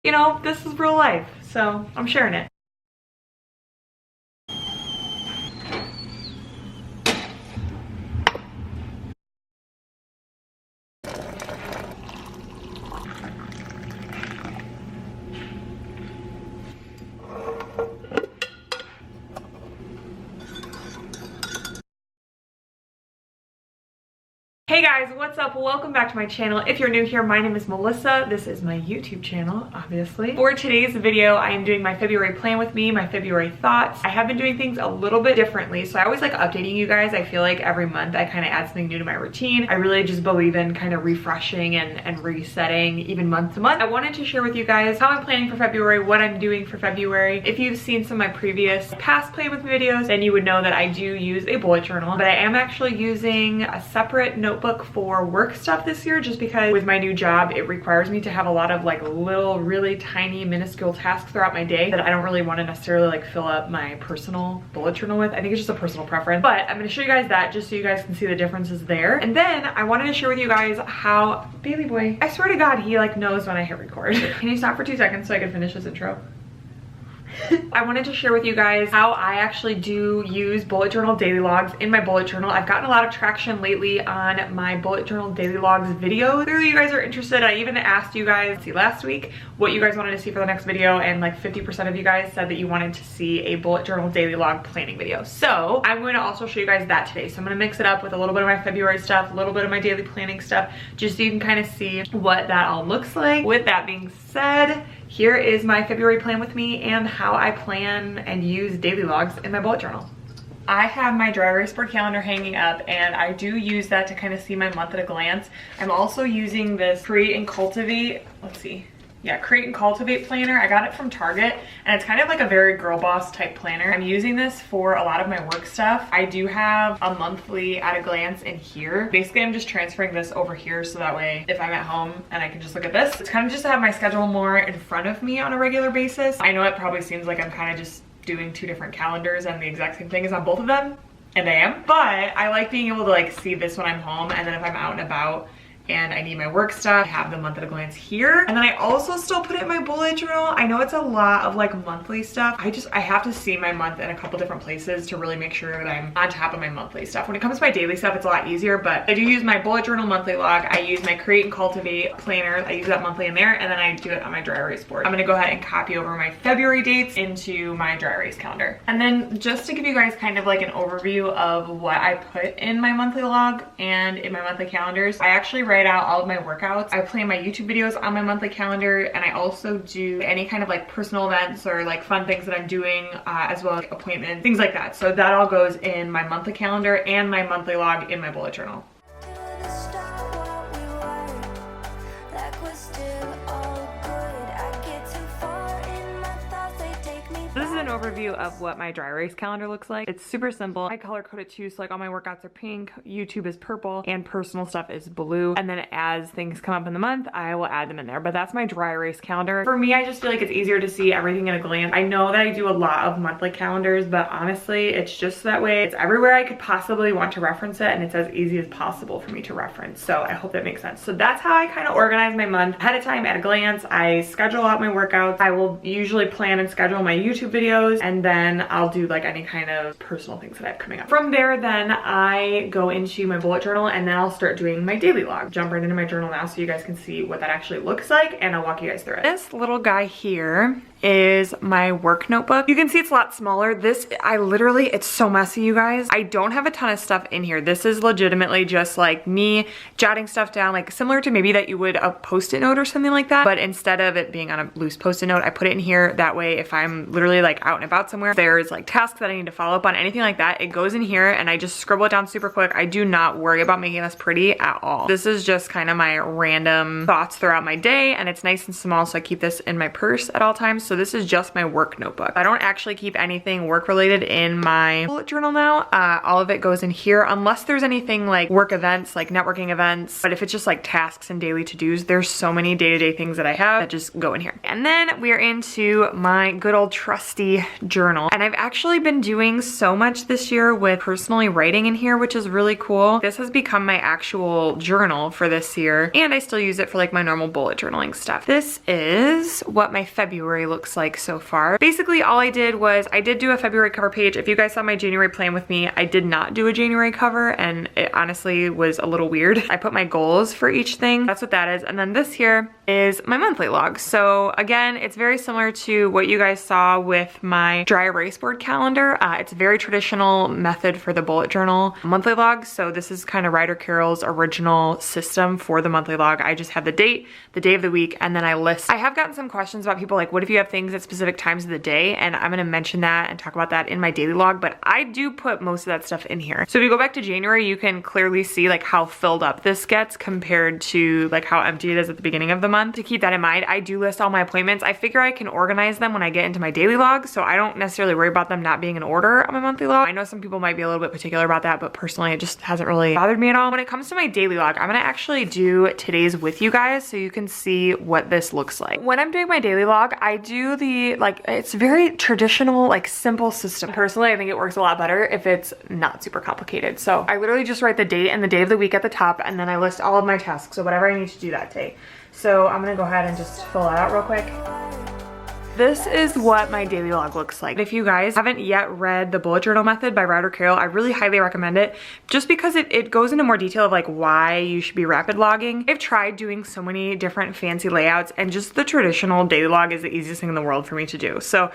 you know, this is real life, so I'm sharing it. Hey guys, what's up? Welcome back to my channel. If you're new here, my name is Melissa. This is my YouTube channel, obviously. For today's video, I am doing my February plan with me, my February thoughts. I have been doing things a little bit differently, so I always like updating you guys. I feel like every month I kind of add something new to my routine. I really just believe in kind of refreshing and resetting even month to month. I wanted to share with you guys how I'm planning for February, what I'm doing for February. If you've seen some of my previous past plan with me videos, then you would know that I do use a bullet journal, but I am actually using a separate notebook for work stuff this year, just because with my new job it requires me to have a lot of like little really tiny minuscule tasks throughout my day that I don't really want to necessarily like fill up my personal bullet journal with. I think it's just a personal preference, but I'm going to show you guys that just so you guys can see the differences there. And then I wanted to share with you guys how Bailey boy, I swear to God, he like knows when I hit record. Can you stop for 2 seconds so I can finish this intro? I wanted to share with you guys how I actually do use bullet journal daily logs in my bullet journal. I've gotten a lot of traction lately on my bullet journal daily logs video. Clearly you guys are interested. I even asked you guys, last week, what you guys wanted to see for the next video, and like 50% of you guys said that you wanted to see a bullet journal daily log planning video. So I'm going to also show you guys that today. So I'm going to mix it up with a little bit of my February stuff, a little bit of my daily planning stuff, just so you can kind of see what that all looks like. With that being said, here is my February plan with me and how I plan and use daily logs in my bullet journal. I have my dry erase board calendar hanging up, and I do use that to kind of see my month at a glance. I'm also using this Create and Cultivate, Create and Cultivate planner. I got it from Target, and it's kind of like a very girl boss type planner. I'm using this for a lot of my work stuff. I do have a monthly at a glance in here. Basically, I'm just transferring this over here so that way if I'm at home and I can just look at this, it's kind of just to have my schedule more in front of me on a regular basis. I know it probably seems like I'm kind of just doing two different calendars and the exact same thing is on both of them, and I am, but I like being able to like see this when I'm home, and then if I'm out and about and I need my work stuff, I have the month at a glance here. And then I also still put it in my bullet journal. I know it's a lot of like monthly stuff. I have to see my month in a couple different places to really make sure that I'm on top of my monthly stuff. When it comes to my daily stuff, it's a lot easier, but I do use my bullet journal monthly log. I use my Create and Cultivate planner. I use that monthly in there, and then I do it on my dry erase board. I'm gonna go ahead and copy over my February dates into my dry erase calendar. And then just to give you guys kind of like an overview of what I put in my monthly log and in my monthly calendars, I actually write out all of my workouts. I plan my YouTube videos on my monthly calendar, and I also do any kind of like personal events or like fun things that I'm doing, as well as appointments, things like that. So that all goes in my monthly calendar and my monthly log in my bullet journal. This is an overview of what my dry erase calendar looks like. It's super simple. I color code it too, so like all my workouts are pink, YouTube is purple, and personal stuff is blue. And then as things come up in the month, I will add them in there. But that's my dry erase calendar. For me, I just feel like it's easier to see everything at a glance. I know that I do a lot of monthly calendars, but honestly, it's just that way. It's everywhere I could possibly want to reference it, and it's as easy as possible for me to reference. So I hope that makes sense. So that's how I kind of organize my month ahead of time at a glance. I schedule out my workouts. I will usually plan and schedule my YouTube videos, and then I'll do like any kind of personal things that I have coming up. From there, then I go into my bullet journal, and then I'll start doing my daily log. Jump right into my journal now so you guys can see what that actually looks like, and I'll walk you guys through it. This little guy here is my work notebook. You can see it's a lot smaller. This, it's so messy, you guys. I don't have a ton of stuff in here. This is legitimately just like me jotting stuff down, like similar to maybe that you would a post-it note or something like that. But instead of it being on a loose post-it note, I put it in here. That way, if I'm literally like out and about somewhere, there's like tasks that I need to follow up on, anything like that, it goes in here and I just scribble it down super quick. I do not worry about making this pretty at all. This is just kind of my random thoughts throughout my day, and it's nice and small, so I keep this in my purse at all times. So this is just my work notebook. I don't actually keep anything work related in my bullet journal now. All of it goes in here unless there's anything like work events, like networking events. But if it's just like tasks and daily to-dos, there's so many day-to-day things that I have that just go in here. And then we're into my good old trusty journal. And I've actually been doing so much this year with personally writing in here, which is really cool. This has become my actual journal for this year. And I still use it for like my normal bullet journaling stuff. This is what my February looks like so far. Basically, all I did was I did do a February cover page. If you guys saw my January plan with me, I did not do a January cover, and it honestly was a little weird. I put my goals for each thing. That's what that is. And then this here is my monthly log. So again, it's very similar to what you guys saw with my dry erase board calendar. It's a very traditional method for the bullet journal monthly log. So this is kind of Ryder Carroll's original system for the monthly log. I just have the date, the day of the week, and then I list. I have gotten some questions about people like, what if you have things at specific times of the day? And I'm gonna mention that and talk about that in my daily log, but I do put most of that stuff in here. So if you go back to January, you can clearly see like how filled up this gets compared to like how empty it is at the beginning of the month. To keep that in mind, I do list all my appointments. I figure I can organize them when I get into my daily log, so I don't necessarily worry about them not being in order on my monthly log. I know some people might be a little bit particular about that, but personally it just hasn't really bothered me at all. When it comes to my daily log, I'm gonna actually do today's with you guys so you can see what this looks like. When I'm doing my daily log, I do the, like, it's very traditional, like simple system. Personally, I think it works a lot better if it's not super complicated. So I literally just write the date and the day of the week at the top, and then I list all of my tasks, so whatever I need to do that day. So I'm gonna go ahead and just fill that out real quick. This is what my daily log looks like. If you guys haven't yet read The Bullet Journal Method by Ryder Carroll, I really highly recommend it just because it goes into more detail of like why you should be rapid logging. I've tried doing so many different fancy layouts, and just the traditional daily log is the easiest thing in the world for me to do. So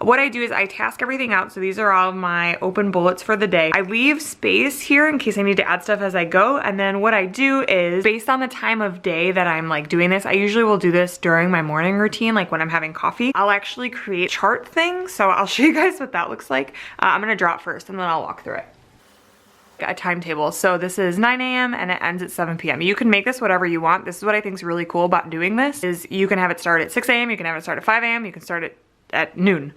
what I do is I task everything out. So these are all my open bullets for the day. I leave space here in case I need to add stuff as I go. And then what I do is based on the time of day that I'm like doing this, I usually will do this during my morning routine, like when I'm having coffee. I'll actually create chart things. So I'll show you guys what that looks like. I'm gonna draw it first and then I'll walk through it. A timetable. So this is 9 a.m. and it ends at 7 p.m. You can make this whatever you want. This is what I think is really cool about doing this is you can have it start at 6 a.m. You can have it start at 5 a.m. You can start it at noon.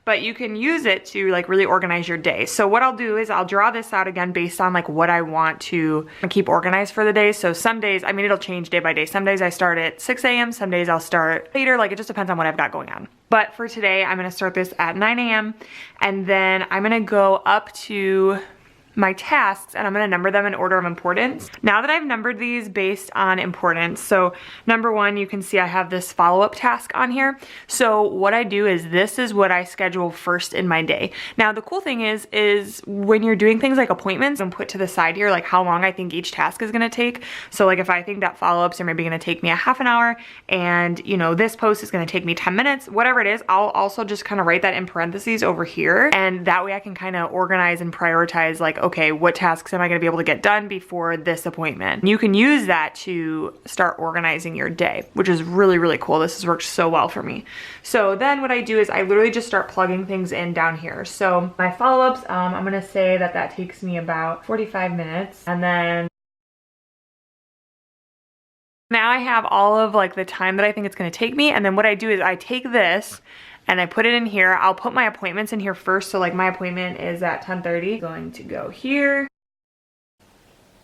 But you can use it to like really organize your day. So what I'll do is I'll draw this out again based on like what I want to keep organized for the day. So some days, I mean, it'll change day by day. Some days I start at 6 a.m. Some days I'll start later. Like it just depends on what I've got going on. But for today, I'm gonna start this at 9 a.m. and then I'm gonna go up to my tasks and I'm gonna number them in order of importance. Now that I've numbered these based on importance, so number one, you can see I have this follow-up task on here. So what I do is this is what I schedule first in my day. Now the cool thing is when you're doing things like appointments and put to the side here like how long I think each task is gonna take. So like if I think that follow-ups are maybe gonna take me a half an hour and you know this post is gonna take me 10 minutes, whatever it is, I'll also just kind of write that in parentheses over here, and that way I can kind of organize and prioritize like, okay, what tasks am I gonna be able to get done before this appointment? You can use that to start organizing your day, which is really, really cool. This has worked so well for me. So then what I do is I literally just start plugging things in down here. So my follow-ups, I'm gonna say that takes me about 45 minutes. And then now I have all of like the time that I think it's gonna take me. And then what I do is I take this and I put it in here. I'll put my appointments in here first. So like my appointment is at 10:30. Going to go here.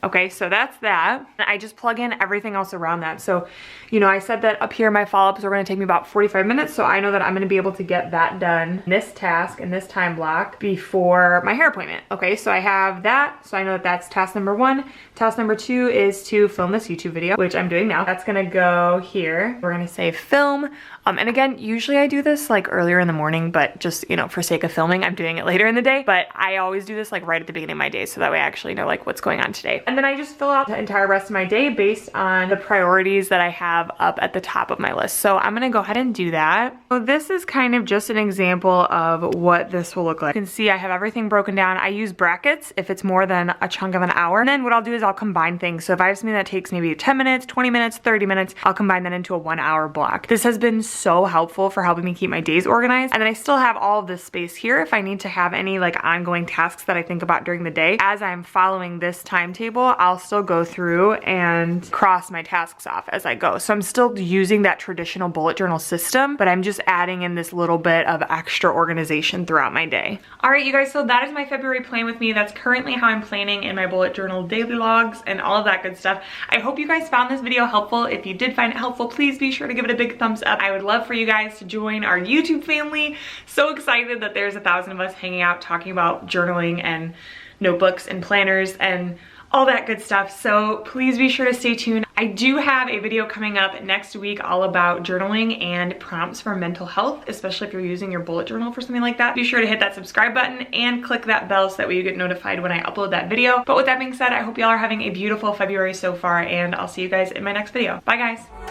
Okay, so that's that. I just plug in everything else around that. So, you know, I said that up here my follow-ups are gonna take me about 45 minutes. So I know that I'm gonna be able to get that done, this task and this time block before my hair appointment. Okay, so I have that. So I know that that's task number one. Task number two is to film this YouTube video, which I'm doing now. That's gonna go here. We're gonna say film. And again, usually I do this like earlier in the morning, but just, you know, for sake of filming, I'm doing it later in the day. But I always do this like right at the beginning of my day. So that way I actually know like what's going on today. And then I just fill out the entire rest of my day based on the priorities that I have up at the top of my list. So I'm gonna go ahead and do that. So this is kind of just an example of what this will look like. You can see I have everything broken down. I use brackets if it's more than a chunk of an hour. And then what I'll do is I'll combine things. So if I have something that takes maybe 10 minutes, 20 minutes, 30 minutes, I'll combine that into a 1 hour block. This has been so helpful for helping me keep my days organized. And then I still have all of this space here if I need to have any like ongoing tasks that I think about during the day as I'm following this timetable manageable, I'll still go through and cross my tasks off as I go. So I'm still using that traditional bullet journal system, but I'm just adding in this little bit of extra organization throughout my day. All right, you guys, so that is my February plan with me. That's currently how I'm planning in my bullet journal daily logs and all of that good stuff. I hope you guys found this video helpful. If you did find it helpful, please be sure to give it a big thumbs up. I would love for you guys to join our YouTube family. So excited that there's 1,000 of us hanging out talking about journaling and notebooks and planners and all that good stuff. So please be sure to stay tuned. I do have a video coming up next week all about journaling and prompts for mental health, especially if you're using your bullet journal for something like that. Be sure to hit that subscribe button and click that bell so that way you get notified when I upload that video. But with that being said, I hope y'all are having a beautiful February so far, and I'll see you guys in my next video. Bye guys.